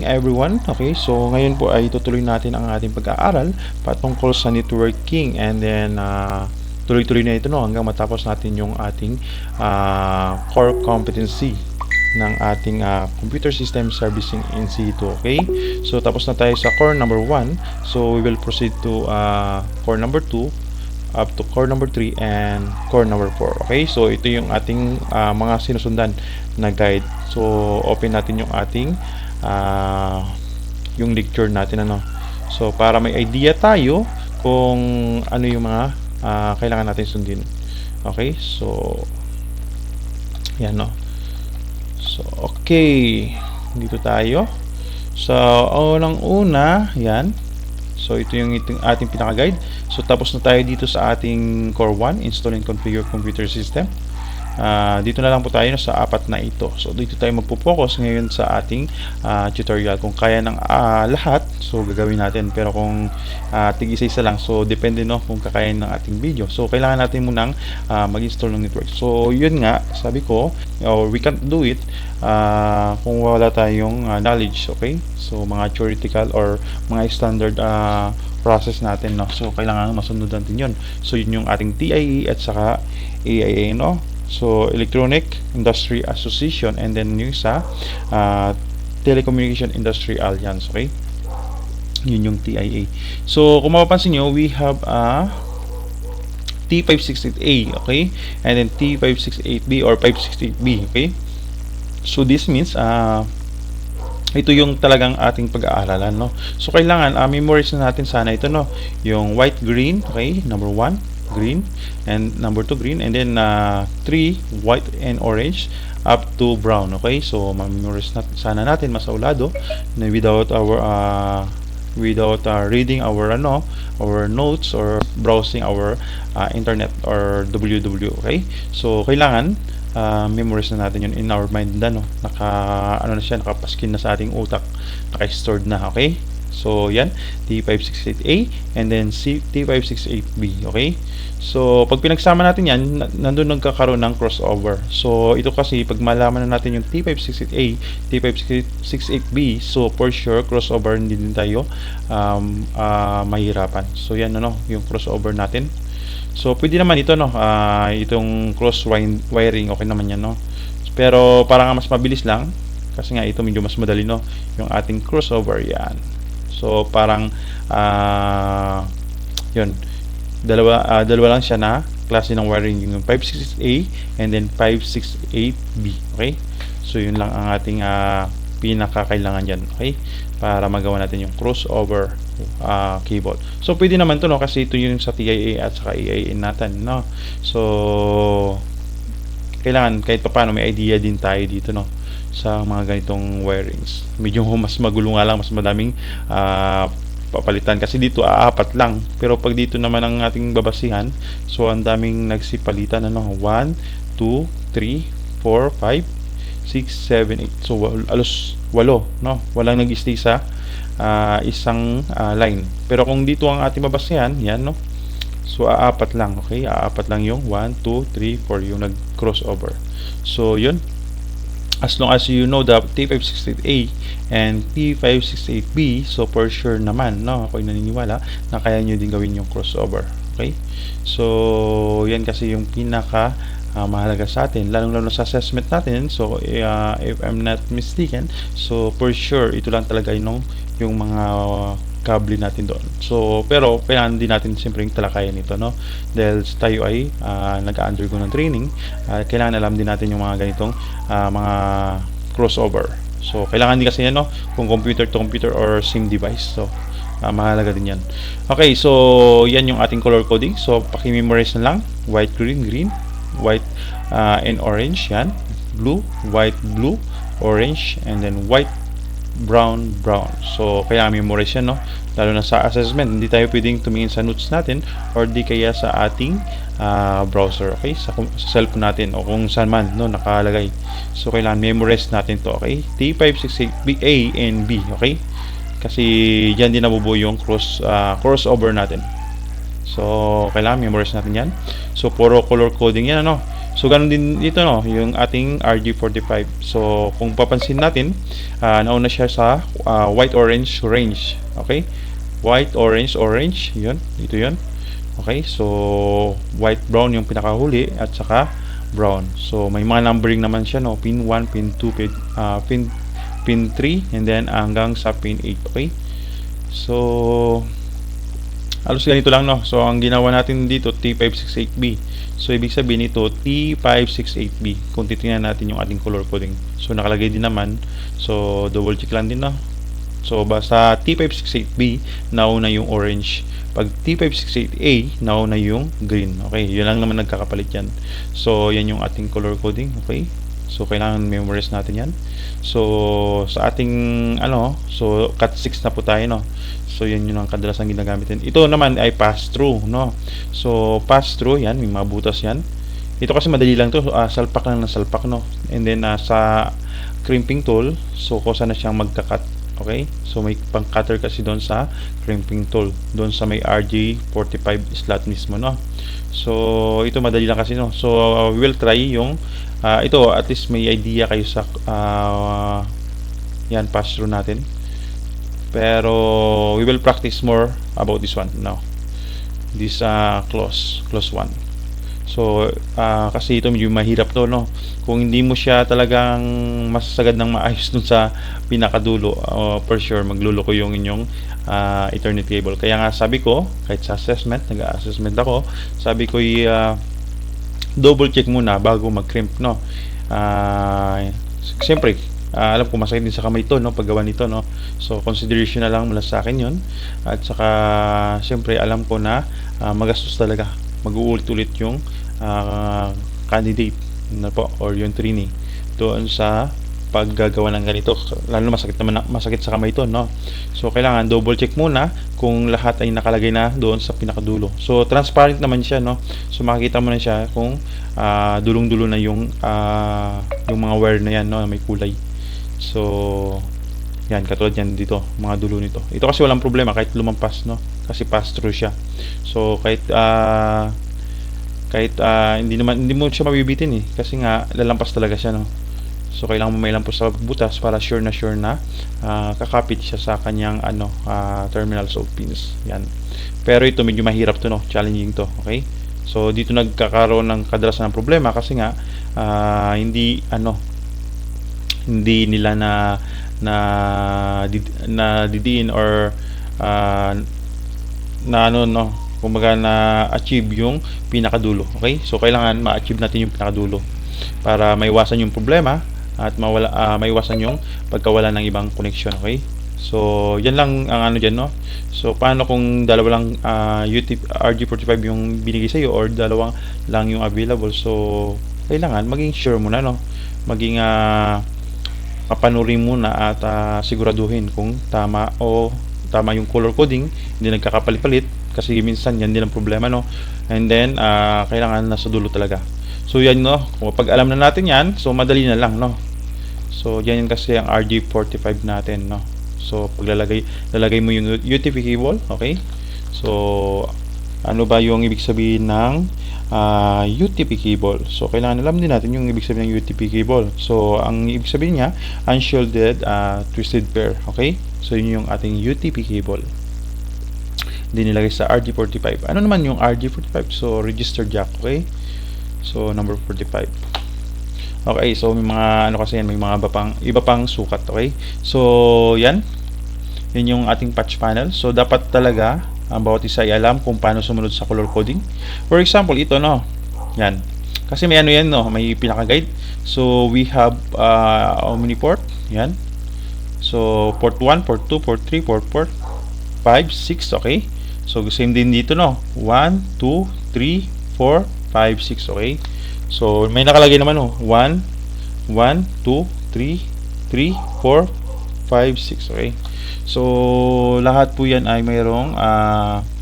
everyone. Okay, so ngayon po ay tutuloy natin ang ating pag-aaral patungkol sa networking, and then tuloy-tuloy na ito no hanggang matapos natin yung ating core competency ng ating computer system servicing in C2. Okay, so tapos na tayo sa core number 1, so we will proceed to core number 2 up to core number 3 and core number 4. Okay, so ito yung ating mga sinusundan na guide. So open natin yung ating yung lecture natin ano. So para may idea tayo kung ano yung mga kailangan natin sundin. Okay, so yan no. So okay, dito tayo. So unang-una, yan. So ito yung ating pinaka-guide. So tapos na tayo dito sa ating core 1, install and configure computer system. Dito na lang po tayo sa apat na ito. So dito tayo magpo-focus ngayon sa ating tutorial. Kung kaya ng lahat, so gagawin natin. Pero kung tig-isa-isa lang, so depende no kung kakayanin ng ating video. So kailangan natin munang mag-install ng network. So yun nga, sabi ko, we can't do it kung wala tayong knowledge. Okay, so mga theoretical or mga standard process natin no. So kailangan masunod natin yun. So yun yung ating TIE at saka AIA no. So Electronic Industry Association, and then yung sa Telecommunication Industry Alliance. Okay, yun yung TIA. So kung mapapansin nyo, we have a T568A, okay, and then T568B or 568B. Okay, so this means ito yung talagang ating pag-aaralan no. So kailangan memorize na natin sana ito no, yung white green. Okay, number 1 green, and number 2 green, and then 3 white and orange up to brown. Okay, so memorize na sana natin masaulado na without reading our our notes or browsing our internet or www. Okay, so kailangan memorize na natin yun in our mind no. Na siya, nakapaskin na sa ating utak, naka-stored na. Okay, so yan, T568A and then T568B. Okay, so pag pinagsama natin yan, nandun nagkakaroon ng crossover. So ito kasi pag malaman na natin yung T568A, T568B, so for sure crossover, hindi din tayo mahirapan. So yan ano, yung crossover natin. So pwede naman ito no, itong cross wiring, okay naman yan no. Pero parang mas mabilis lang kasi nga ito medyo mas madali no, yung ating crossover. Yan, so parang yun, dalawa lang siya na klase ng wiring, yung 568A and then 568B. Okay, so yun lang ang ating pinakakailangan dyan. Okay, para magawa natin yung crossover cable. So pwede naman to no, kasi ito yung sa TIA at saka AIA natin no. So kailangan kahit paano may idea din tayo dito no sa mga ganitong wirings. Medyo mas magulo nga lang, mas madaming papalitan kasi dito apat lang, pero pag dito naman ang ating babasihan, so ang daming nagsipalitan ano, 1 2 3 4 5 6 7 8, so alos 8 no, walang nag-stay sa isang line. Pero kung dito ang ating babasihan, yan no, so apat lang. Okay, apat lang yung 1 2 3 4 yung nag-crossover. So yun, as long as you know the T568A and T568B, so for sure naman no, ako'y naniniwala na kaya nyo din gawin yung crossover. Okay, so yan kasi yung pinaka mahalaga sa atin, lalong-lalo sa assessment natin. So if I'm not mistaken, so for sure ito lang talaga yung mga kable natin doon. So pero kailangan din natin siyempre yung talakayan nito no, dahil tayo ay nag-undergo ng training, kailangan alam din natin yung mga ganitong mga crossover. So kailangan din kasi yan no, kung computer to computer or same device. So mahalaga din yan. Okay, so yan yung ating color coding. So paki-memorize na lang, white green green, white and orange, yan, blue white blue, orange, and then white brown brown. So kailangan memorize yan no, lalo na sa assessment. Hindi tayo pwedeng tumingin sa notes natin or di kaya sa ating browser. Okay, sa cellphone natin o kung saan man no nakalagay. So kailangan memorize natin to. Okay, T568A and B. Okay, kasi yan din nabubuo yung crossover natin. So kailangan memorize natin yan. So puro color coding yan ano. So ganun din dito no, yung ating RG45. So kung papansin natin, nauna siya sa white orange range. Okay? White orange orange, 'yun. Ito 'yun. Okay? So white brown yung pinakahuli at saka brown. So may mga numbering naman siya no, pin 1, pin 2, pin 3 and then hanggang sa pin 8. Okay? So halos ganito lang no. So ang ginawa natin dito T568B. So ibig sabihin ito T568B. Kung titingnan natin yung ating color coding. So nakalagay din naman. So double check lang din no. So basta T568B nauna yung orange. Pag T568A nauna yung green. Okay, yun lang naman nagkakapalit yan. So yan yung ating color coding. Okay. So kailangan memorize natin yan. So sa ating so cut 6 na po tayo no. So yan yun ang kadalasan ginagamit. Ito naman ay pass through no. So pass through yan, may mga butas yan. Ito kasi madali lang to, salpak lang ng salpak no. And then sa crimping tool, so kusa na siyang magka-cut. Okay? So may pang-cutter kasi doon sa crimping tool, doon sa may RG45 slot mismo no. So ito madali lang kasi no. So we will try yung ito at least may idea kayo sa yan pass through natin. Pero we will practice more about this one now. This close 1. So kasi ito medyo mahirap to no. Kung hindi mo siya talagang masasagad ng maayos dun sa pinakadulo, for sure magluloko yung inyong Eternity cable. Kaya nga sabi ko, kahit sa assessment, nag-assessment ako, sabi ko double check muna bago mag-crimp no. Siyempre alam ko masakit din sa kamay ito no, paggawa nito no. So consideration na lang mula sa akin 'yon. At saka siyempre alam ko na magastos talaga. Mag-uulit-ulit yung candidate na po or yung trainee doon sa paggagawa ng ganito. Lalo masakit sa kamay ito no. So kailangan double check muna kung lahat ay nakalagay na doon sa pinakadulo. So transparent naman siya no. So makikita mo na siya kung dulong-dulo na yung mga wire na yan no, may kulay. So yan, katulad yan dito, mga dulo nito. Ito kasi walang problema kahit lumampas no, kasi pass through siya. So kahit hindi mo siya mabibitin kasi nga lalampas talaga siya no. So kailangan mo may lampas sa butas para sure na kakapit siya sa kanyang terminals of pins. Yan. Pero ito medyo mahirap to no, challenging to, okay? So dito nagkakaroon ng kadalasan ng problema kasi nga hindi nila na didiin or kumbaga na achieve yung pinakadulo. Okay? So kailangan ma-achieve natin yung pinakadulo para maiwasan yung problema at maiwasan yung pagkawala ng ibang connection. Okay? So yan lang ang diyan no. So paano kung dalawa lang RG45 yung binigay sa iyo or dalawa lang yung available? So kailangan maging sure muna no. Maging papanurin muna at siguraduhin kung tama yung color coding, hindi nagkakapalit-palit kasi minsan yan din ang problema no. And then kailangan nasa dulo talaga. So yan no, kung pag alam na natin yan, so madali na lang no. So yan kasi ang RG45 natin no. So lalagay mo yung UTP cable, okay? So ano ba yung ibig sabihin ng UTP cable? So kailangan alam din natin yung ibig sabihin ng UTP cable. So ang ibig sabihin niya, unshielded twisted pair, okay? So yun yung ating UTP cable. Hindi nilagay sa RG45. Ano naman yung RG45? So register jack, okay? So number 45. Okay, so may mga kasi yan, may mga iba pang sukat, okay? So yan yung ating patch panel. So dapat talaga ang bawat isa ay alam kung paano sumunod sa color coding. For example, ito no. Yan. Kasi may yan no, may pinaka-guide. So we have omni port, yan. So port 1, port 2, port 3, port 5, 6, okay? So same din dito no. 1, 2, 3, 4, 5, 6, okay? So may nakalagay naman no. 1, 2, 3, 4, 5, 6, okay? So lahat po yan ay mayroong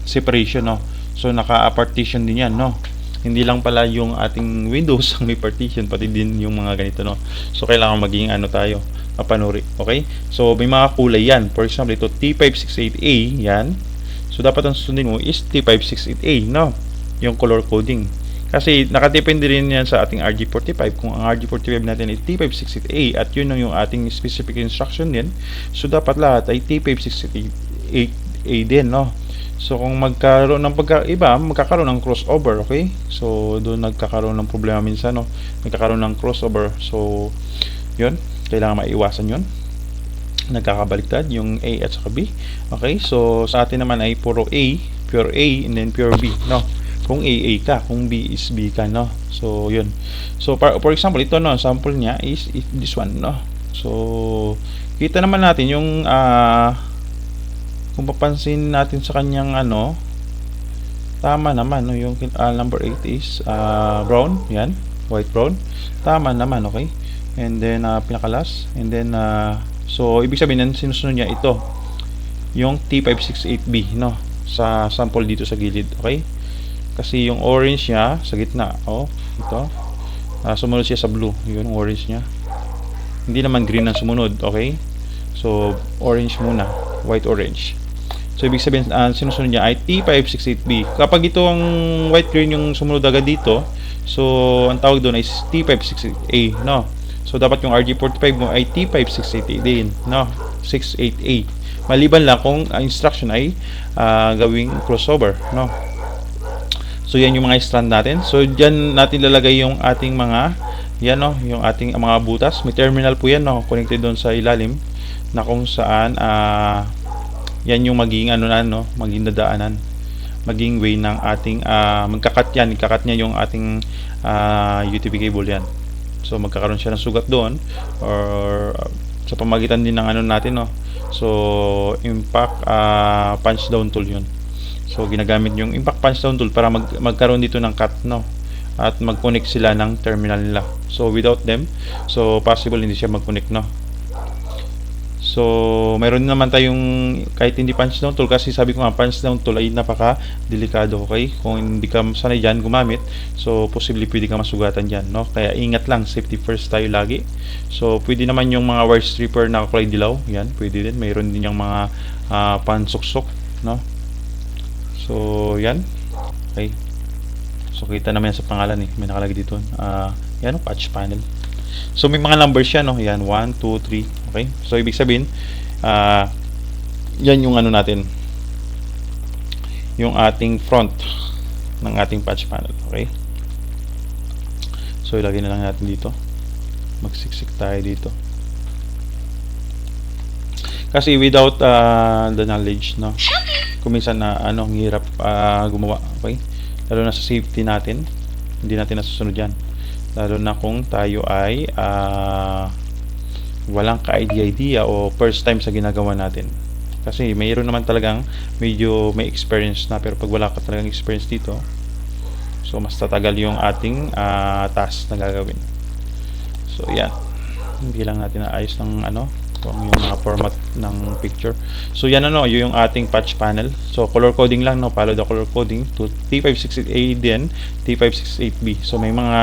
separation no. So naka-partition din yan no. Hindi lang pala yung ating Windows ang may partition, pati din yung mga ganito no. So kailangan maging tayo, mapanuri, okay? So may mga kulay yan. For example, ito T568A yan. So dapat ang susundin mo is T568A no, yung color coding. Kasi nakadepende rin yan sa ating RG45. Kung ang RG45 natin ay T568A at yun yung ating specific instruction din, so dapat lahat ay T568A din, no? So kung magkaroon ng pagkaiba, magkakaroon ng crossover, okay? So doon nagkakaroon ng problema minsan, no? Nagkakaroon ng crossover. So yun, kailangan maiwasan yun. Nagkakabaliktad yung A at saka B. Okay? So sa atin naman ay puro A, pure A and then pure B, no? Kung A ka, kung B is B ka, no? So yun. So for example, ito, no, sample niya is this one, no? So kita naman natin yung kung papansin natin sa kanyang ano, tama naman, no? Yung number 8 is brown, yan, white brown, tama naman, okay? And then pinakalas, and then so ibig sabihin sinusunod niya ito yung T568B, no, sa sample dito sa gilid, okay? Kasi yung orange niya sa gitna, oh, ito sumunod siya sa blue, yun yung orange niya, hindi naman green ang sumunod, okay? So orange muna, white orange. So ibig sabihin sinusunod niya ay T568B. Kapag ito ang white green yung sumunod agad dito, so ang tawag doon ay T568A, no? So dapat yung RG45 mo ay T568A din, no? 68A. Maliban lang kung ang instruction ay gawing crossover, no? So yan yung mga strand natin. So diyan natin lalagay yung ating mga, yan, no, yung ating mga butas. May terminal po yan, no, connected doon sa ilalim na kung saan yan yung maging ano na, no, maging dadaanan, maging way ng ating magkakat yan, ikakat niya yung ating UTP cable yan. So magkakaroon siya ng sugat doon or sa pamagitan din ng ano natin, no. So impact punch down tool yun. So ginagamit yung impact punch down tool para magkaroon dito ng cut, no, at mag-connect sila ng terminal nila. So without them, so possible hindi siya mag-connect, no. So mayroon naman tayong kahit hindi punch down tool, kasi sabi ko nga punch down tool ay napaka delikado, okay? Kung hindi ka sanay dyan gumamit, so posible pwede ka masugatan dyan, no? Kaya ingat lang, safety first tayo lagi. So pwede naman yung mga wire stripper na kulay dilaw, yan pwede din. Mayroon din yung mga pansuksok, no? So yan, okay. So kita naman yan sa pangalan, may nakalagay dito, yan, patch panel. So may mga numbers siya, no? Yan, 1, 2, 3. Okay? So ibig sabihin, yan yung ano natin, yung ating front ng ating patch panel. Okay? So ilagay na lang natin dito. Magsiksik tayo dito. Kasi without the knowledge, no, kung minsan na ang hirap gumawa. Okay? Lalo na sa safety natin, hindi natin nasusunod yan. Lalo na kung tayo ay walang ka-idea o first time sa ginagawa natin. Kasi mayroon naman talagang medyo may experience na, pero pag wala ka talagang experience dito, so mas tatagal yung ating task na gagawin. So yan, hindi lang natin naayos ng kung yung mga format ng picture. So yan, yung ating patch panel. So color coding lang, no, follow the color coding to T568A din, T568B. So may mga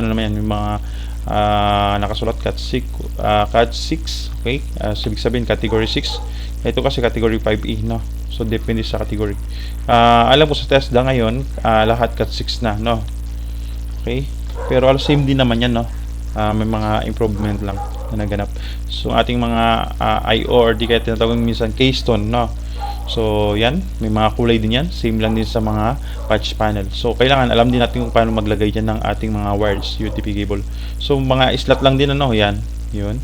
naman yan, yung mga nakasulat cat 6, okay? So ibig sabihin category 6. Ito kasi category 5E, no. So depende sa category. Alam ko sa TESDA ngayon, lahat cat 6 na, no. Okay? Pero same din naman yan, no. May mga improvement lang na naganap. So ating mga IO or di kaya tinatawag minsan keystone, no. So yan, may mga kulay din yan, same lang din sa mga patch panel. So kailangan alam din natin kung paano maglagay dyan ng ating mga wires, UTP cable. So mga slot lang din, yan, yun.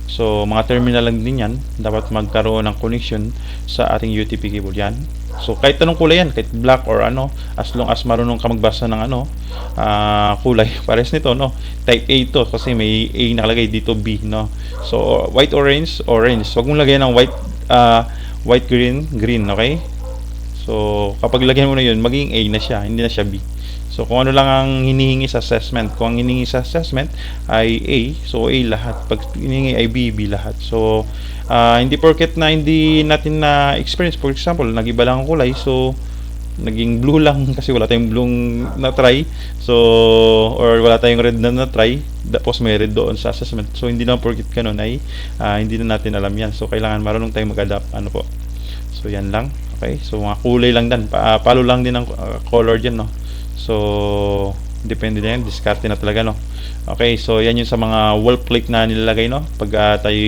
So mga terminal lang din yan, dapat magkaroon ng connection sa ating UTP cable yan. So kahit anong kulay yan, kahit black or as long as marunong ka magbasa ng kulay, pares nito, no. Type A to kasi may A nakalagay dito, B, no. So white orange, orange. So wag mong lagyan ng white green, green, okay? So kapag lagyan mo na yun, magiging A na siya, hindi na siya B. So kung ano lang ang hinihingi sa assessment, kung ang hinihingi sa assessment ay A, so A lahat. Pag hinihingi ay B, B lahat. So hindi porket na hindi natin na experience, for example, nag-iba lang ang kulay, so naging blue lang kasi wala tayong blue na try, so or wala tayong red na try, tapos may red doon sa assessment. So hindi na porket ganun ay hindi na natin alam yan. So kailangan marunong tayong mag-adapt, po. So yan lang, okay? So mga kulay lang din, palo lang din ang color dyan, no. So depende na yan, diskarte na talaga, no. Okay, so yan yung sa mga wall plate na nilalagay, no, pag tayo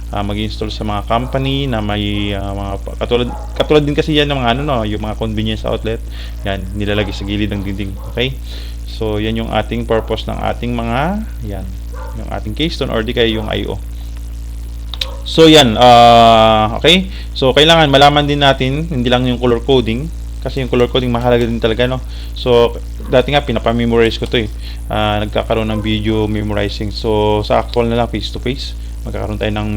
mag-install sa mga company na may mga katulad din kasi yan ng mga ano, no, yung mga convenience outlet, yan nilalagay sa gilid ng dingding. Okay, so yan yung ating purpose ng ating mga yan, yung ating keystone or di kaya yung IO. So yan, okay. So kailangan malaman din natin hindi lang yung color coding, kasi yung color coding mahalaga din talaga, no. So dati nga pinapa-memorize ko to eh. Nagkakaroon ng video memorizing. So sa actual na lang face to face, magkakaroon tayo ng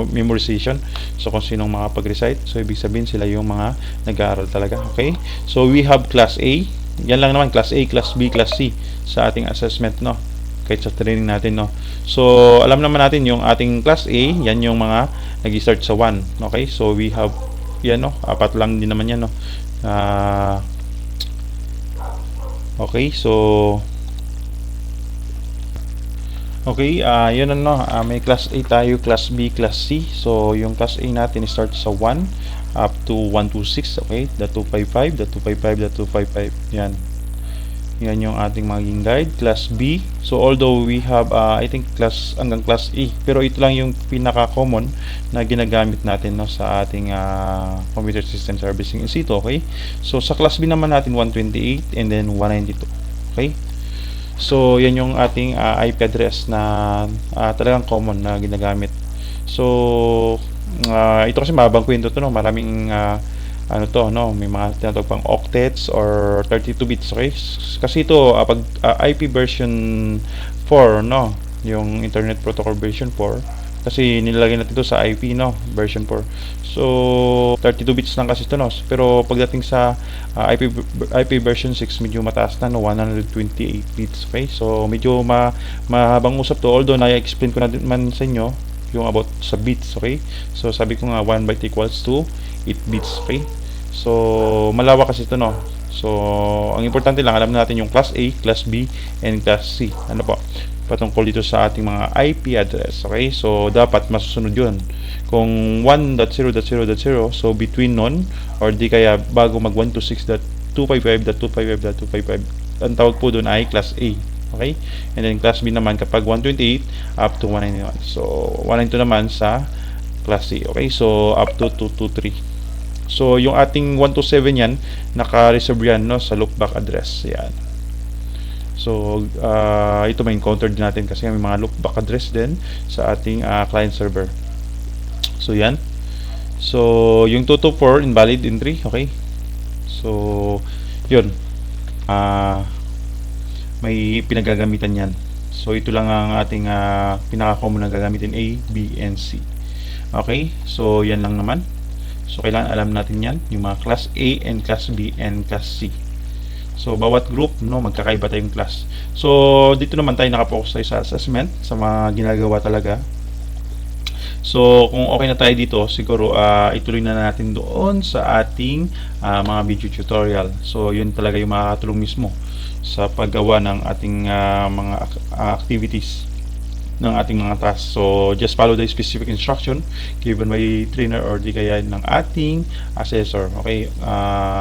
memorization. So kung sinong mga pag-recite, so ibig sabihin sila yung mga nag-aaral talaga. Okay? So we have class A. Yan lang naman, class A, class B, class C sa ating assessment, no. Kahit sa training natin, no. So alam naman natin yung ating class A, yan yung mga nag-start sa 1. Okay? So we have yan, no. Apat lang din naman yan, no. Okay, so okay, yun ano, may class A tayo, class B, class C. So yung class A natin start sa 1 up to 126. Okay, the 255, the 255, the 255. Yan. Yan yung ating maging guide. Class B. So although we have I think class hanggang class E, pero ito lang yung pinaka common na ginagamit natin, no, sa ating computer system servicing in situ. Okay, so sa class B naman natin 128 and then 192. Okay, so yan yung ating IP address na talagang common na ginagamit. So ito kasi mababang kwento to, no. Maraming ano to, no, may mga tinatawag pang octets or 32 bits. Okay, kasi ito pag IP version 4, no, yung Internet Protocol version 4, kasi nilalagay natin ito sa IP, no, version 4. So 32 bits lang kasi ito, no. Pero pagdating sa IP version 6, medyo mataas na, no, 128 bits. Okay, so medyo mahabang usap to, although na-explain ko na din man sa inyo yung about sa bits. Okay, so sabi ko nga 1 byte equals to 8 bits. Okay, so malawak kasi ito, no. So ang importante lang alam natin yung class A, class B, and class C. Ano po patungkol dito sa ating mga IP address. Okay, so dapat masusunod yun. Kung 1.0.0.0, so between nun or di kaya bago mag 126.255.255.255, ang tawag po doon ay class A. Okay, and then class B naman kapag 128 up to 191. So 192 naman sa class C. Okay, so up to 223. So yung ating 127 yan, naka-reserve yan, no, sa loopback address. Yan. So ito may encounter din natin kasi may mga loopback address din sa ating client server. So yan. So yung 224 invalid entry. Okay, so yun, may pinagagamitan yan. So ito lang ang ating pinaka-common na gagamitin, A, B, and C. Okay, so yan lang naman. So kailangan alam natin yan, yung mga class A and class B and class C. So bawat group, no, magkakaiba tayong class. So dito naman tayo nakapokus tayo sa assessment, sa mga ginagawa talaga. So kung okay na tayo dito, siguro ituloy na natin doon sa ating mga video tutorial. So yun talaga yung makakatulong mismo sa paggawa ng ating mga activities ng ating mga tasks. So just follow the specific instruction given by trainer or di kaya ng ating assessor. Okay,